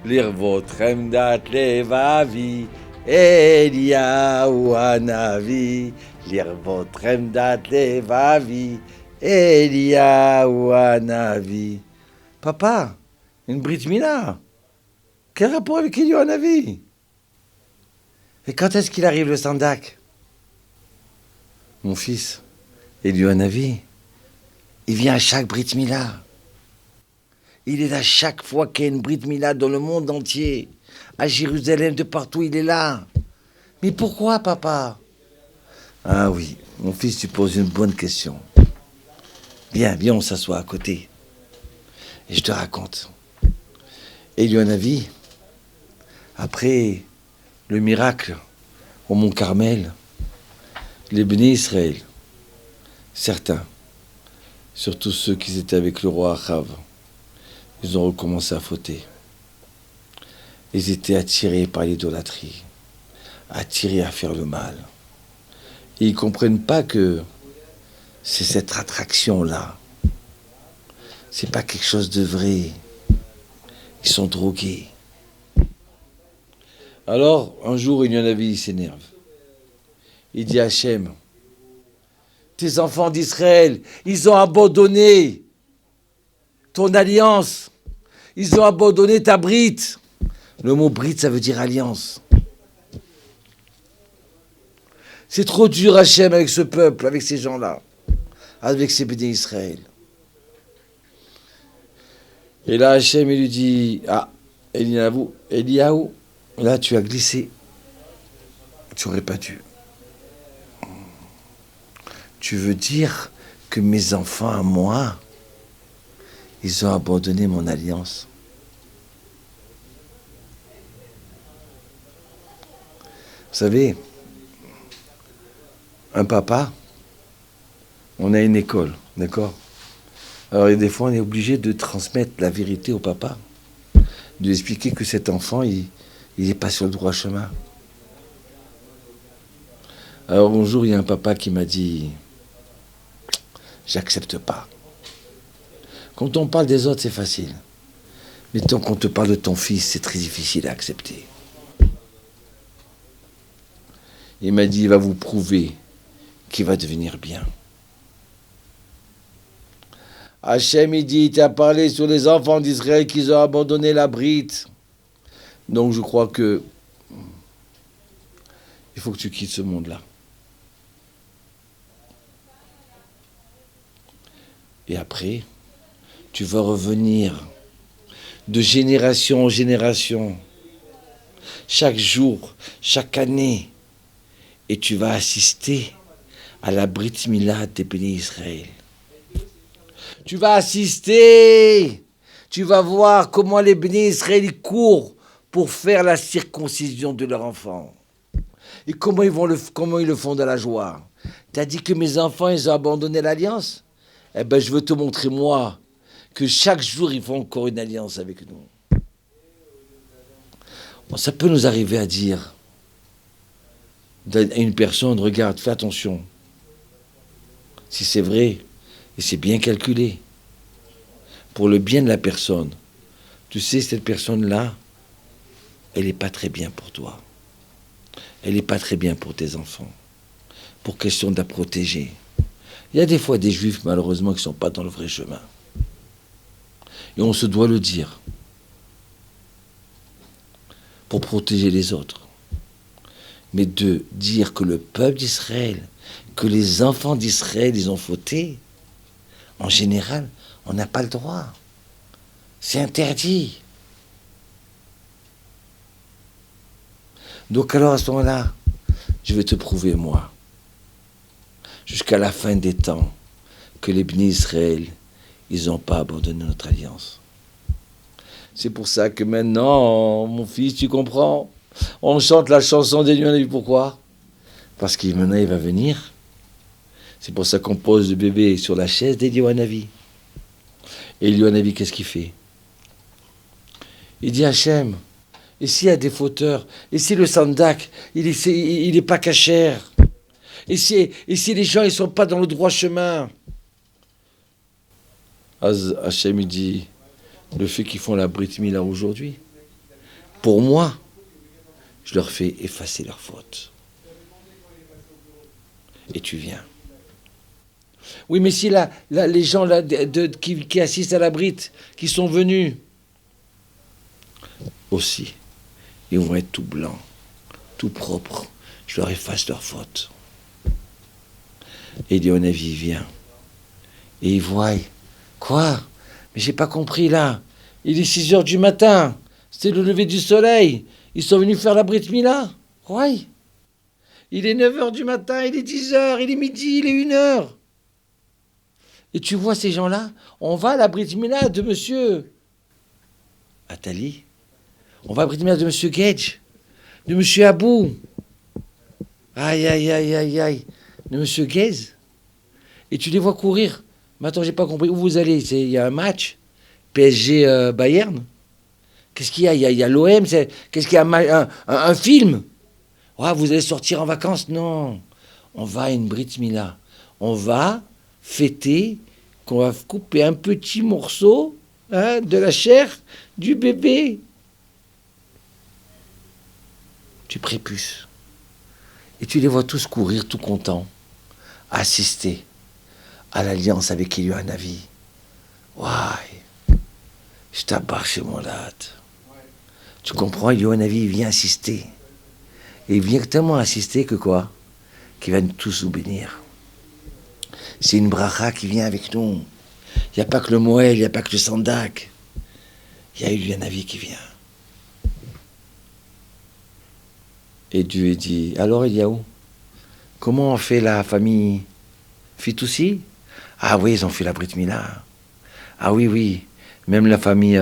לרבות חמדת לבבי, אליהו הנביא, לרבות חמדת לבבי, אליהו הנביא. Papa, une Brit Mila. Quel rapport avec Eliyahu Hanavi? Et quand est-ce qu'il arrive le Sandak? Mon fils, Eliyahu Hanavi, il vient à chaque Brit Mila. Il est là chaque fois qu'il y a une Brit Mila dans le monde entier. À Jérusalem, de partout, il est là. Mais pourquoi, papa? Ah oui, mon fils, tu poses une bonne question. Viens, on s'assoit à côté. Et je te raconte. Eliyahu Hanavi, après le miracle au mont Carmel, les bénis Israël, certains, surtout ceux qui étaient avec le roi Achav, ils ont recommencé à fauter. Ils étaient attirés par l'idolâtrie, attirés à faire le mal. Et ils ne comprennent pas que c'est cette attraction-là. C'est pas quelque chose de vrai. Ils sont drogués. Alors, un jour, Eliyahu Hanavi, il s'énerve. Il dit à Hachem, tes enfants d'Israël, ils ont abandonné ton alliance. Ils ont abandonné ta brite. Le mot brite, ça veut dire alliance. C'est trop dur, Hachem, avec ce peuple, avec ces gens-là, avec ces bénis Israël. Et là, Hachem, il lui dit, ah, Eliyahu, là, tu as glissé. Tu n'aurais pas dû. Tu veux dire que mes enfants à moi, ils ont abandonné mon alliance? Vous savez, un papa, on a une école, d'accord? Alors, des fois, on est obligé de transmettre la vérité au papa, de lui expliquer que cet enfant, il n'est pas sur le droit chemin. Alors, un jour, il y a un papa qui m'a dit, j'accepte pas. Quand on parle des autres, c'est facile. Mais tant qu'on te parle de ton fils, c'est très difficile à accepter. Il m'a dit, il va vous prouver qu'il va devenir bien. Hachem, il dit, il t'a parlé sur les enfants d'Israël qu'ils ont abandonné la brite. Donc je crois que il faut que tu quittes ce monde-là. Et après, tu vas revenir de génération en génération, chaque jour, chaque année, et tu vas assister à la Brit Mila des bénis Israël. Tu vas assister, tu vas voir comment les bénis Israël courent pour faire la circoncision de leur enfant. Et comment ils le font dans la joie. T'as dit que mes enfants, ils ont abandonné l'alliance? Eh ben, je veux te montrer, moi, que chaque jour, ils font encore une alliance avec nous. Bon, ça peut nous arriver à dire à une personne, regarde, fais attention. Si c'est vrai, et c'est bien calculé, pour le bien de la personne, tu sais, cette personne-là, elle n'est pas très bien pour toi. Elle n'est pas très bien pour tes enfants. Pour question de la protéger. Il y a des fois des juifs, malheureusement, qui ne sont pas dans le vrai chemin. Et on se doit le dire. Pour protéger les autres. Mais de dire que le peuple d'Israël, que les enfants d'Israël, ils ont fauté, en général, on n'a pas le droit. C'est interdit. Donc alors à ce moment-là, je vais te prouver, moi, jusqu'à la fin des temps, que les bénis Israël, ils n'ont pas abandonné notre alliance. C'est pour ça que maintenant, mon fils, tu comprends, on chante la chanson d'Eliyahu Hanavi. Pourquoi? Parce qu'il maintenant, il va venir. C'est pour ça qu'on pose le bébé sur la chaise d'Eliyahu Hanavi. Et Eliyahu Hanavi, qu'est-ce qu'il fait? Il dit, Hachem, et s'il y a des fauteurs? Et si le sandak, il est pas cachère? Et si les gens, ils sont pas dans le droit chemin? Hachem, il dit, le fait qu'ils font la Brit Mila aujourd'hui, pour moi, je leur fais effacer leurs fautes. Et tu viens. Oui, mais si les gens là, qui assistent à la brite, qui sont venus, aussi, ils vont être tout blancs, tout propres. Je leur efface leurs fautes. Et Dionavi vient. Et il voit. Quoi? Mais j'ai pas compris là. Il est 6 heures du matin. C'est le lever du soleil. Ils sont venus faire la Brit Mila. Ouais. Il est 9 heures du matin, il est 10 heures, il est midi, il est 1 heure. Et tu vois ces gens-là, on va à la Brit Mila de monsieur Attali. On va à la Brit Mila de monsieur Gage. De monsieur Abou. Aïe, aïe, aïe, aïe, aïe. De monsieur Gaze. Et tu les vois courir. Mais attends, j'ai pas compris. Où vous allez? Il y a un match PSG Bayern. Qu'est-ce qu'il y a? Il y a l'OM. Qu'est-ce qu'il y a? Un film. Ouais, vous allez sortir en vacances? Non. On va à une Brit Mila. On va fêter qu'on va couper un petit morceau de la chair du bébé. Tu prépuces. Et tu les vois tous courir, tout contents, assister à l'alliance avec Eliyahu-Hanavi. Ouais, je t'abarre chez mon latte. Tu comprends, Eliyahu-Hanavi, il vient assister. Et il vient tellement assister que quoi? Qu'il va nous tous nous bénir. C'est une bracha qui vient avec nous. Il n'y a pas que le Moël, il n'y a pas que le Sandak. Il y a Eliyahu-Hanavi qui vient. Et Dieu dit, alors Eliyahu, comment on fait la famille Fitoussi? Ah oui, ils ont fait la Brit Mila. Ah oui, oui, même la famille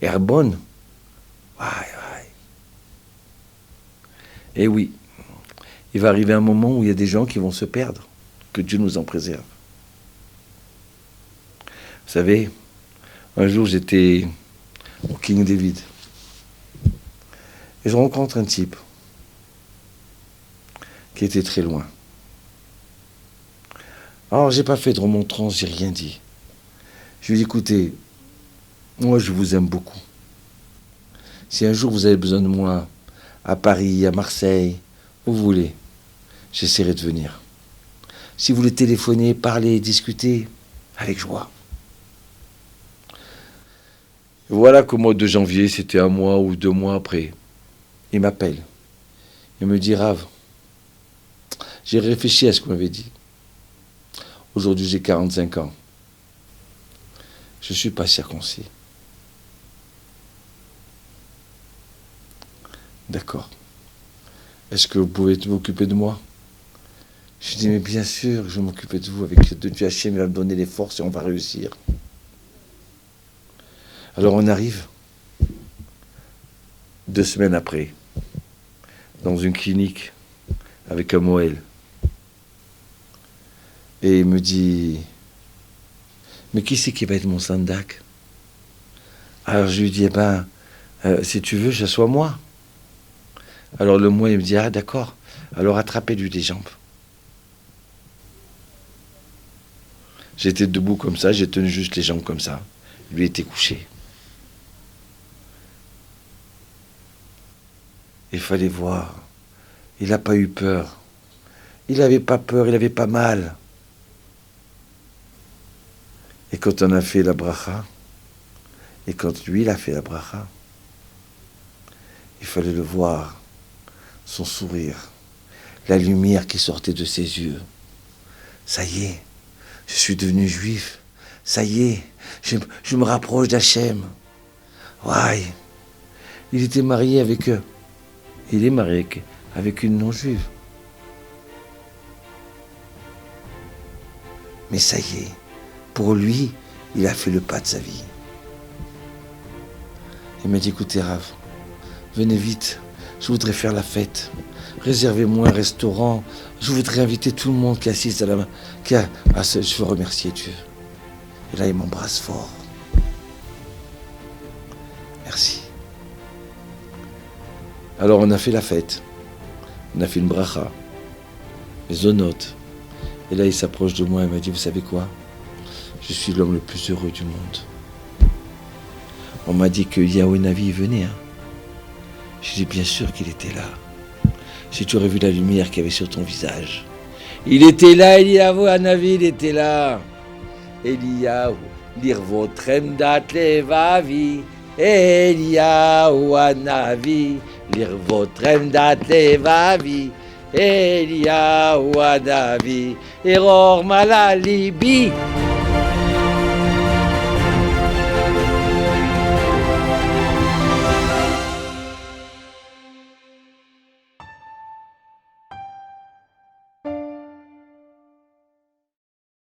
Herbon. Ouais. Et oui, il va arriver un moment où il y a des gens qui vont se perdre. Que Dieu nous en préserve. Vous savez, un jour j'étais au King David. Et je rencontre un type qui était très loin. Alors, j'ai pas fait de remontrance, j'ai rien dit. Je lui ai dit, écoutez, moi, je vous aime beaucoup. Si un jour vous avez besoin de moi, à Paris, à Marseille, où vous voulez, j'essaierai de venir. Si vous voulez téléphoner, parler, discuter, avec joie. Voilà qu'au mois de janvier, c'était 1 mois ou 2 mois après, il m'appelle. Il me dit, Rav, j'ai réfléchi à ce qu'on m'avait dit. Aujourd'hui, j'ai 45 ans. Je ne suis pas circoncis. D'accord. Est-ce que vous pouvez m'occuper de moi? Je dis, mais bien sûr, je vais m'occuper de vous. Avec de Dieu Hachem, il va me donner les forces et on va réussir. Alors on arrive, 2 semaines après, dans une clinique, avec un Moël. Et il me dit, mais qui c'est qui va être mon sandak? Alors je lui dis, si tu veux, j'assois moi. Alors le Moël, il me dit, ah d'accord, alors attrapez-lui les jambes. J'étais debout comme ça, j'ai tenu juste les jambes comme ça. Lui était couché. Il fallait voir. Il n'a pas eu peur. Il n'avait pas peur, il n'avait pas mal. Et quand on a fait la bracha, et quand lui, il a fait la bracha, il fallait le voir, son sourire, la lumière qui sortait de ses yeux. Ça y est, je suis devenu juif. Ça y est, je me rapproche d'Hachem. Ouais. Il était marié avec eux. Il est marié avec une non-juive. Mais ça y est, pour lui, il a fait le pas de sa vie. Il m'a dit, écoutez Rav, venez vite, je voudrais faire la fête. Réservez-moi un restaurant. Je voudrais inviter tout le monde qui assiste à la main. Je veux remercier Dieu. Et là, il m'embrasse fort. Merci. Alors, on a fait la fête. On a fait une bracha. Les zonotes. Et là, il s'approche de moi et m'a dit, vous savez quoi? Je suis l'homme le plus heureux du monde. On m'a dit que Eliyahu-Hanavi venait. Je dis bien sûr qu'il était là. Si tu aurais vu la lumière qu'il y avait sur ton visage. Il était là, Eliyahu Hanavi, il était là. Eliyahu, lirvotrem dat levavi. Eliyahu Hanavi, lirvotrem dat levavi. Eliyahu Hanavi, eror malalibi.